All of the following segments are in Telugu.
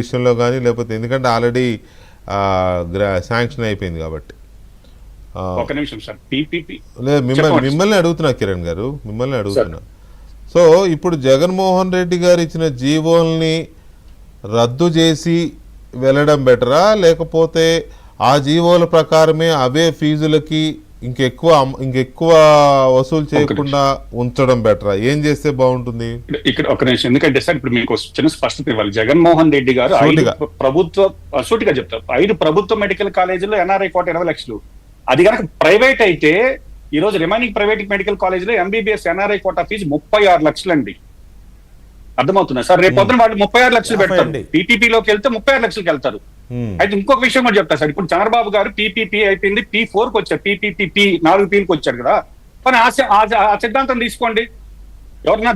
విషయంలో కానీ లేకపోతే ఎందుకంటే ఆల్రెడీ శాంక్షన్ అయిపోయింది కాబట్టి. ఒక నిమిషం సార్, పీపీపీ లేదు మిమ్మల్ని అడుగుతున్నా కిరణ్ గారు, మిమ్మల్ని అడుగుతున్నా. సో ఇప్పుడు జగన్మోహన్ రెడ్డి గారు ఇచ్చిన జీవోల్ని రద్దు చేసి వెళ్ళడం బెటరా, లేకపోతే ఆ జీవోల ప్రకారమే అవే ఫీజులకి ఇంకెక్కువ వసూలు చేయకుండా ఉంచడం బెటరా? ఏం చేస్తే బాగుంటుంది ఇక్కడ? ఒక నిమిషం, ఎందుకంటే సార్ ఇప్పుడు మీకు చిన్న స్పష్టత ఇవ్వాలి. జగన్మోహన్ రెడ్డి గారు సూటిగా చెప్తారు, 5 ప్రభుత్వ మెడికల్ కాలేజీలో ఎన్ఆర్ఐ కోట 20 లక్షలు. అది కనుక ప్రైవేట్ అయితే ఈ రోజు రిమైనింగ్ ప్రైవేట్ మెడికల్ కాలేజీలో ఎంబీబీఎస్ ఎన్ఆర్ఐ కోటా ఫీజు 36 లక్షలు అండి. అర్థమవుతుందా సార్? రేపు పొద్దున వాళ్ళు 36 లక్షలు పెడతారు, పీపీపీలోకి వెళ్తే 36 లక్షలకి వెళ్తారు. అయితే ఇంకొక విషయం కూడా చెప్తా సార్, ఇప్పుడు చంద్రబాబు గారు పీపీపీ అయిపోయింది, P4కి వచ్చారు, పీపీపీ 4 P'లకు వచ్చారు కదా. కానీ ఆ సిద్ధాంతం తీసుకోండి, ఎవరన్నా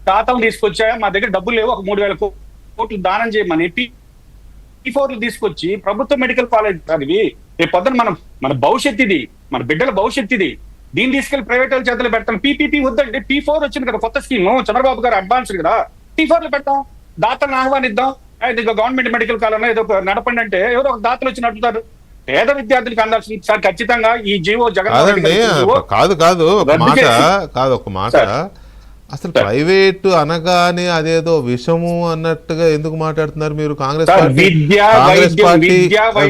దాతలు తీసుకొచ్చాయా, మా దగ్గర డబ్బులు లేవు, ఒక 3,000 కోట్లు దానం చేయమని P4లు తీసుకొచ్చి ప్రభుత్వ మెడికల్ కాలేజ్ చదివి రేపు పొద్దున మన భవిష్యత్ ఇది, మన బిడ్డల భవిష్యత్ ఇది. దీన్ని తీసుకెళ్లి ప్రైవేట్ వాళ్ళ చేతులు పెడతాం. పీపీపీ వద్దండి, P4 వచ్చింది కదా కొత్త స్కీమ్, చంద్రబాబు గారు అడ్వాన్స్ కదా, P4లో పెడతాం, దాతలను ఆహ్వానిద్దాం. గవర్నమెంట్ మెడికల్ కాలేజ్ ఏదో నడపండి అంటే ఎవరో ఒక దాతలు వచ్చి నడుపుతారు. పేద విద్యార్థులకు అందాల్సింది సార్ ఖచ్చితంగా ఈ జీవో జగన్ ఒక మాట. అసలు ప్రైవేట్ అనగానే అదేదో విషము అన్నట్టుగా ఎందుకు మాట్లాడుతున్నారు మీరు? కాంగ్రెస్ పార్టీ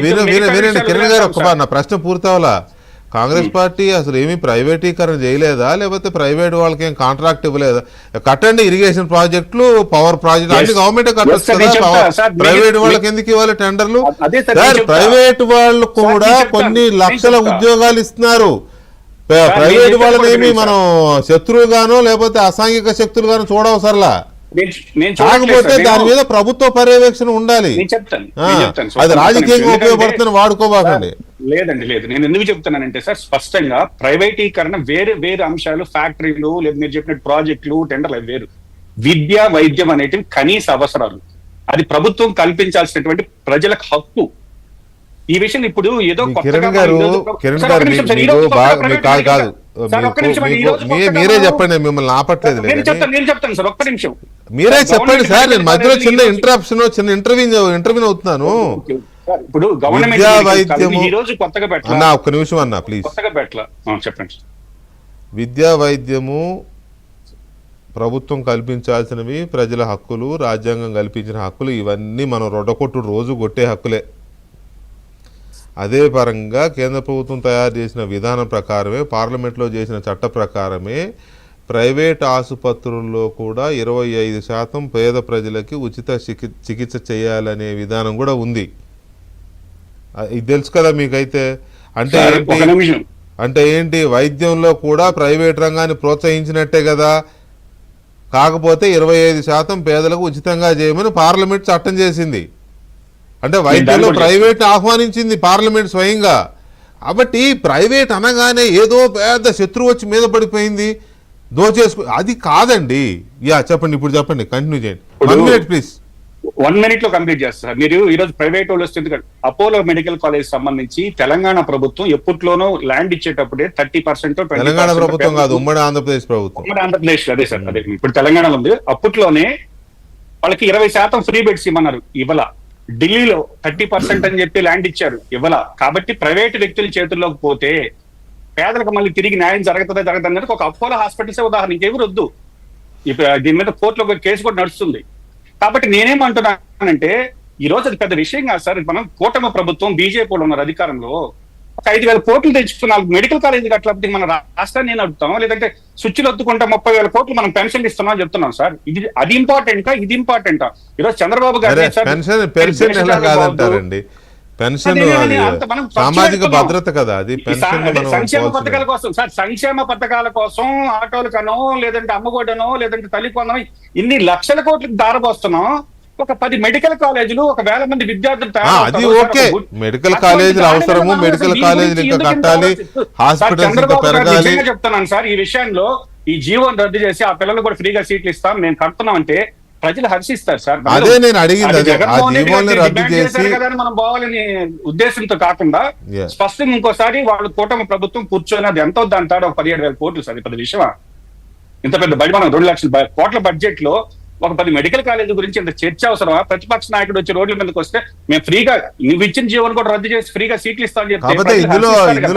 వినండి కిరణ్ గారు, నా ప్రశ్న పూర్తవలా. కాంగ్రెస్ పార్టీ అసలు ఏమీ ప్రైవేటీకరణ చేయలేదా, లేకపోతే ప్రైవేట్ వాళ్ళకి ఏం కాంట్రాక్ట్ ఇవ్వలేదా? కట్టండి, ఇరిగేషన్ ప్రాజెక్టులు, పవర్ ప్రాజెక్ట్ అన్ని గవర్నమెంట్ కట్టచ్చు కదా, ప్రైవేట్ వాళ్ళకి ఎందుకు ఇవ్వాలి టెండర్లు? ప్రైవేట్ వాళ్ళు కూడా కొన్ని లక్షల ఉద్యోగాలు ఇస్తున్నారు. ప్రైవేట్ వాళ్ళని ఏమి మనం శత్రువుగానో లేకపోతే అసాంఘిక శక్తులుగానో చూడవసరలా. కాకపోతే దాని మీద ప్రభుత్వ పర్యవేక్షణ ఉండాలి. అది రాజకీయంగా ఉపయోగపడుతుందని వాడుకోబాకండి. లేదండి, లేదు. నేను ఎందుకు చెప్తున్నానంటే సార్, స్పష్టంగా ప్రైవేటీకరణ వేరే అంశాలు, ఫ్యాక్టరీలు, లేదు మీరు చెప్పినట్టు ప్రాజెక్టులు, టెండర్లు అవి వేరు. విద్య, వైద్యం అనేటివి కనీస అవసరాలు, అది ప్రభుత్వం కల్పించాల్సినటువంటి ప్రజలకు హక్కు. ఈ విషయం ఇప్పుడు ఏదో మీరే చెప్పండి, మిమ్మల్ని ఆపట్లేదు. నేను చెప్తాను సార్, ఒక్క నిమిషం మీరే చెప్పండి సార్. నేను మధ్యలో చిన్న ఇంటర్వ్యూ అవుతున్నాను. ఇప్పుడు విద్యా వైద్యము ఈ రోజు కొత్తగా అన్నా, ఒక్క నిమిషం అన్నా ప్లీజ్. కొత్తగా చెప్పండి. విద్యా వైద్యము ప్రభుత్వం కల్పించాల్సినవి, ప్రజల హక్కులు, రాజ్యాంగం కల్పించిన హక్కులు, ఇవన్నీ మనం రొడ్డకొట్టు రోజు కొట్టే హక్కులే. అదే పరంగా కేంద్ర ప్రభుత్వం తయారు చేసిన విధానం ప్రకారమే, పార్లమెంట్లో చేసిన చట్ట ప్రకారమే ప్రైవేట్ ఆసుపత్రుల్లో కూడా 25% పేద ప్రజలకి ఉచిత చికిత్స చేయాలనే విధానం కూడా ఉంది. ఇది తెలుసు కదా మీకైతే? అంటే ఏంటి, వైద్యంలో కూడా ప్రైవేట్ రంగాన్ని ప్రోత్సహించినట్టే కదా. కాకపోతే 25% పేదలకు ఉచితంగా చేయమని పార్లమెంట్ చట్టం చేసింది. అంటే వైద్యంలో ప్రైవేట్ ఆహ్వానించింది పార్లమెంట్ స్వయంగా. కాబట్టి ప్రైవేట్ అనగానే ఏదో పెద్ద శత్రువు వచ్చి మీద పడిపోయింది, దోచేసుకు, అది కాదండి. చెప్పండి, ఇప్పుడు చెప్పండి, కంటిన్యూ చేయండి. 1 minute ప్లీజ్. 1 minute లో కంప్లీట్ చేస్తారు. మీరు ఈ రోజు ప్రైవేట్ వాళ్ళు వస్తుంది, అపోలో మెడికల్ కాలేజ్ సంబంధించి తెలంగాణ ప్రభుత్వం ఎప్పట్లోనో ల్యాండ్ ఇచ్చేటప్పుడే 30% తెలంగాణ ప్రభుత్వం కాదు, ఉమ్మడి ఆంధ్రప్రదేశ్ ప్రభుత్వం. ఉమ్మడి ఆంధ్రప్రదేశ్, అదే సార్, అదే ఇప్పుడు తెలంగాణలో ఉంది. అప్పట్లోనే వాళ్ళకి 20% ఫ్రీ బెడ్స్ ఇవ్వన్నారు, ఇవ్వాల. ఢిల్లీలో 30% అని చెప్పి ల్యాండ్ ఇచ్చారు, ఇవ్వాల. కాబట్టి ప్రైవేట్ వ్యక్తుల చేతుల్లోకి పోతే పేదలకు మళ్ళీ తిరిగి న్యాయం జరగదని ఒక అపోలో హాస్పిటల్స్ ఉదాహరణ, ఇంకెవరు వద్దు. ఇప్పుడు దీని మీద కోర్టులో ఒక కేసు కూడా నడుస్తుంది. కాబట్టి నేనేమంటున్నానంటే ఈ రోజు అది పెద్ద విషయం కాదు సార్. మనం కూటమి ప్రభుత్వం, బీజేపీలో ఉన్నారు అధికారంలో, ఒక 5,000 కోట్లు తెచ్చుకున్న మెడికల్ కాలేజ్ అట్లా మన రాష్ట్రాన్ని నేను అడుగుతాం, లేదంటే స్విచ్లు వద్దుకుంటా 30,000 కోట్లు మనం పెన్షన్ ఇస్తున్నాం చెప్తున్నాం సార్. అది ఇంపార్టెంటా, ఇది ఇంపార్టెంటా? ఈరోజు చంద్రబాబు గారు పెన్షన్ సామాజిక భద్రత కదా, అది సంక్షేమ పథకాల కోసం సార్. సంక్షేమ పథకాల కోసం ఆటోలకనో, లేదంటే అమ్మగొడ్డనో, లేదంటే తల్లి కొందనో ఇన్ని లక్షల కోట్లకు దారపోస్తున్నాం. ఒక 10 మెడికల్ కాలేజీలు, 1,000 మంది విద్యార్థులు అది ఓకే. మెడికల్ కాలేజీలు అవసరము, మెడికల్ కాలేజీలు ఇంకా కట్టాలి, హాస్పిటల్స్ ఇంకా పెరగాలి. చెప్తున్నాను సార్, ఈ విషయంలో ఈ జీవోని రద్దు చేసి ఆ పిల్లలు కూడా ఫ్రీగా సీట్లు ఇస్తాం, మేము కడుతున్నాం అంటే ప్రజలు హర్షిస్తారు సార్. అదే నేను అడిగింది, రద్దు చేసి మనం పోవాలని ఉద్దేశంతో కాకుండా స్పష్టంగా ఇంకోసారి వాళ్ళు కూటమి ప్రభుత్వం కూర్చొని అది ఎంత వద్ద అంటాడు, ఒక 17,000 కోట్లు సార్. పెద్ద విషయమా? ఇంత పెద్ద మనం 2 లక్షల కోట్ల బడ్జెట్ లో ఒక 10 మెడికల్ కాలేజీ గురించి ఇంత చర్చ అవసరమా? ప్రతిపక్ష నాయకుడు వచ్చి రోడ్ల మీదకి వస్తే మేము ఫ్రీగా నువ్వు ఇచ్చిన జీవోని కూడా రద్దు చేసి ఫ్రీగా సీట్లు ఇస్తామని కాకపోతే ఇందులో చెప్తే